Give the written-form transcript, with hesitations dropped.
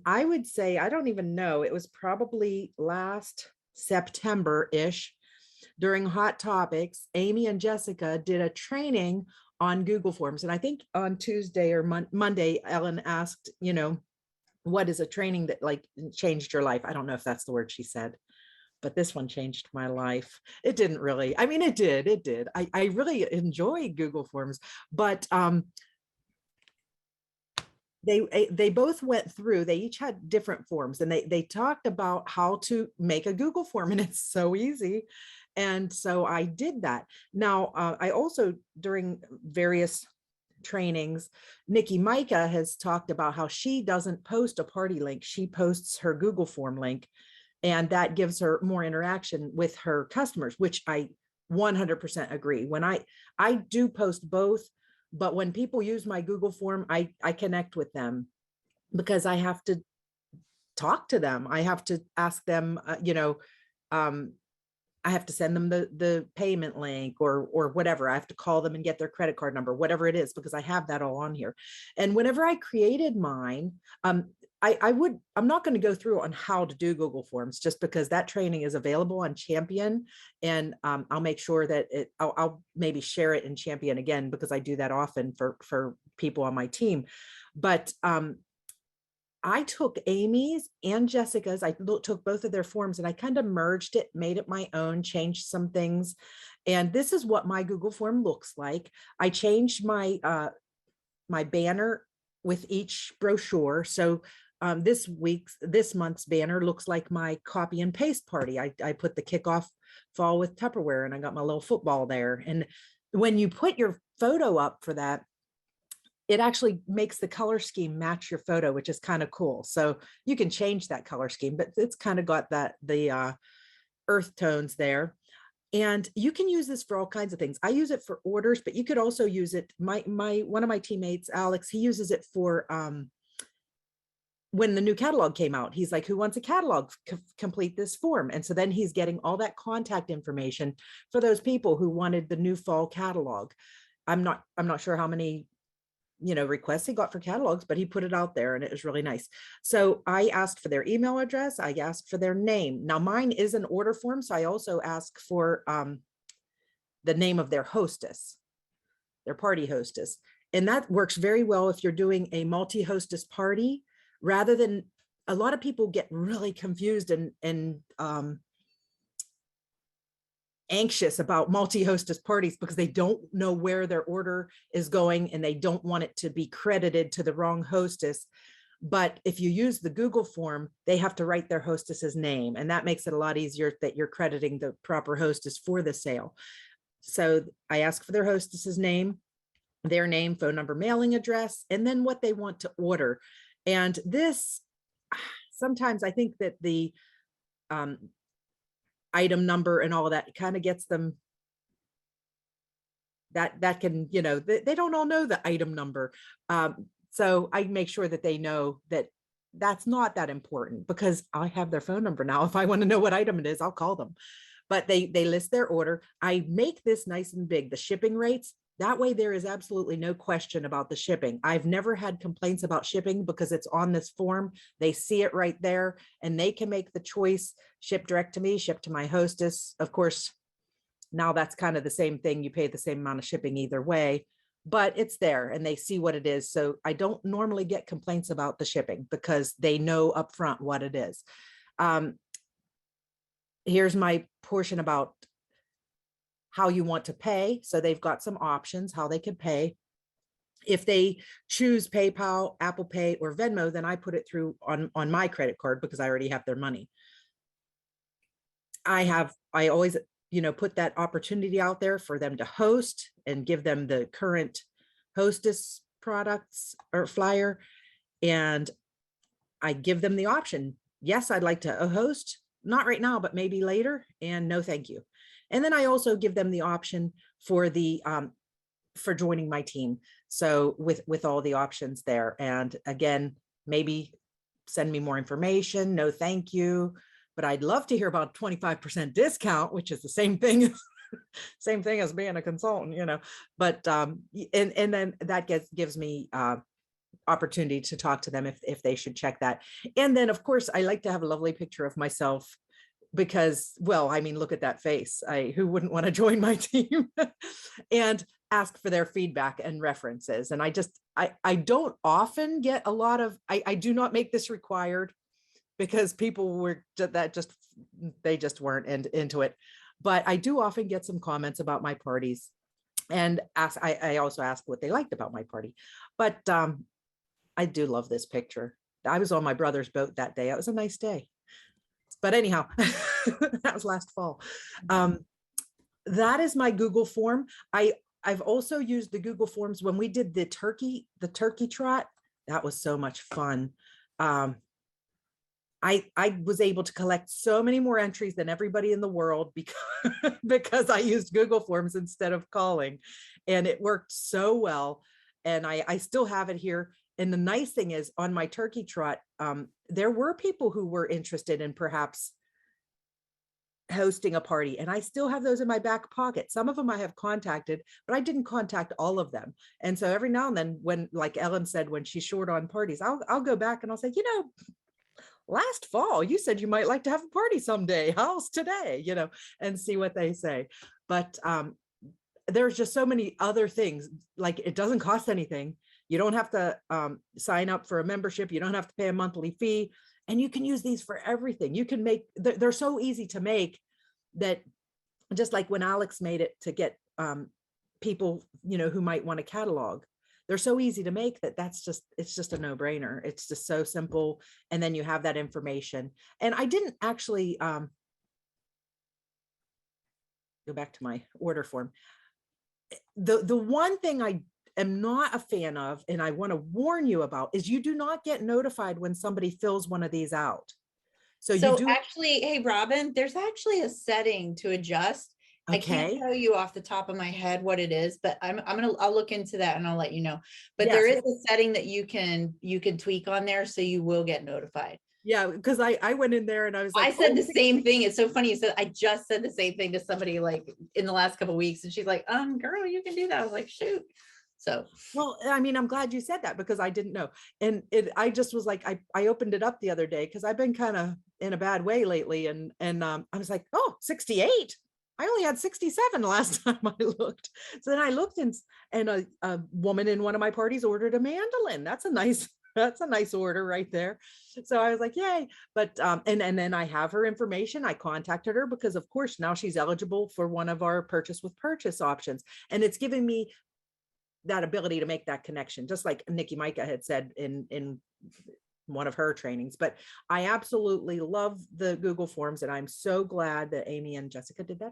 I would say, I don't even know, it was probably last September-ish during Hot Topics. Amy and Jessica did a training on Google Forms. And I think on Tuesday or Monday, Ellen asked, what is a training that like changed your life? I don't know if that's the word she said, but this one changed my life. It didn't really. I mean, it did. I really enjoy Google Forms, but they both went through, they each had different forms, and they talked about how to make a Google form, and it's so easy. And so I did that. Now, I also, during various trainings, Nikki Micah has talked about how she doesn't post a party link. She posts her Google form link, and that gives her more interaction with her customers, which I 100% agree. When I do post both, but when people use my Google form, I connect with them because I have to talk to them. I have to ask them, um, I have to send them the payment link or whatever. I have to call them and get their credit card number, whatever it is, because I have that all on here. And whenever I created mine, I'm not going to go through on how to do Google Forms just because that training is available on Champion, and I'll make sure that I'll maybe share it in Champion again because I do that often for people on my team. But I took Amy's and Jessica's, I took both of their forms and I kind of merged it, made it my own, changed some things. And this is what my Google form looks like. I changed my banner with each brochure. So this month's banner looks like my copy and paste party. I put the kickoff fall with Tupperware, and I got my little football there. And when you put your photo up for that, it actually makes the color scheme match your photo, which is kind of cool. So you can change that color scheme, but it's kind of got the earth tones there. And you can use this for all kinds of things. I use it for orders, but you could also use it. My one of my teammates, Alex, he uses it for when the new catalog came out. He's like, who wants a catalog? Complete this form. And so then he's getting all that contact information for those people who wanted the new fall catalog. I'm not sure how many requests he got for catalogs, but he put it out there and it was really nice. So I asked for their email address. I asked for their name. Now mine is an order form. So I also ask for the name of their hostess, their party hostess. And that works very well if you're doing a multi-hostess party, rather than, a lot of people get really confused and anxious about multi-hostess parties because they don't know where their order is going and they don't want it to be credited to the wrong hostess. But if you use the Google form, they have to write their hostess's name, and that makes it a lot easier that you're crediting the proper hostess for the sale. So I ask for their hostess's name, their name, phone number, mailing address, and then what they want to order. And this, sometimes I think that the item number and all of that kind of gets them, that can, they don't all know the item number. So I make sure that they know that that's not that important because I have their phone number now. If I want to know what item it is, I'll call them. But they list their order. I make this nice and big, the shipping rates. That way there is absolutely no question about the shipping. I've never had complaints about shipping because it's on this form. They see it right there and they can make the choice, ship direct to me, ship to my hostess. Of course, now that's kind of the same thing. You pay the same amount of shipping either way, but it's there and they see what it is. So I don't normally get complaints about the shipping because they know upfront what it is. Here's my portion about how you want to pay. So they've got some options how they could pay. If they choose PayPal, Apple Pay, or Venmo, then I put it through on my credit card because I already have their money. I always, put that opportunity out there for them to host and give them the current hostess products or flyer. And I give them the option. Yes, I'd like to host, not right now, but maybe later. And no, thank you. And then I also give them the option for for joining my team. So with all the options there. And again, maybe send me more information. No, thank you. But I'd love to hear about 25% discount, which is the same thing, same thing as being a consultant, But and then that gives me opportunity to talk to them if they should check that. And then of course I like to have a lovely picture of myself because, well, I mean, look at that face. Who wouldn't want to join my team? And ask for their feedback and references. And I don't often get a lot of, I do not make this required because people were they just weren't into it. But I do often get some comments about my parties and I also ask what they liked about my party. But I do love this picture. I was on my brother's boat that day. It was a nice day. But anyhow, that was last fall. That is my Google form. I've also used the Google Forms when we did the turkey trot. That was so much fun. I was able to collect so many more entries than everybody in the world because I used Google Forms instead of calling, and it worked so well. And I still have it here. And the nice thing is on my turkey trot, there were people who were interested in perhaps hosting a party, and I still have those in my back pocket. Some of them I have contacted, but I didn't contact all of them. And so every now and then, when, like Ellen said, when she's short on parties, I'll go back and I'll say, last fall you said you might like to have a party someday. How's today? And see what they say. But there's just so many other things. Like, it doesn't cost anything. You don't have to sign up for a membership. You don't have to pay a monthly fee. And you can use these for everything. You can make, they're so easy to make that, just like when Alex made it to get people, who might want a catalog. They're so easy to make it's just a no-brainer. It's just so simple. And then you have that information. And I didn't actually go back to my order form. The one thing I am not a fan of, and I want to warn you about, is you do not get notified when somebody fills one of these out. So you do actually, hey, Robin, there's actually a setting to adjust. Okay. I can't tell you off the top of my head what it is, but I'll look into that and I'll let you know. But yes, there is a setting that you can tweak on there, so you will get notified. Yeah, because I went in there and I was like, I said the same thing. It's so funny. You said, I just said the same thing to somebody like in the last couple of weeks, and she's like, girl, you can do that. I was like, shoot. So, well, I mean, I'm glad you said that because I didn't know. And I just was like, I opened it up the other day because I've been kind of in a bad way lately. And I was like, oh, 68. I only had 67 last time I looked. So then I looked and a woman in one of my parties ordered a mandolin. That's a nice order right there. So I was like, yay. But and then I have her information. I contacted her because of course now she's eligible for one of our purchase with purchase options. And it's giving me that ability to make that connection, just like Nikki Micah had said in one of her trainings. But I absolutely love the Google Forms, and I'm so glad that Amy and Jessica did that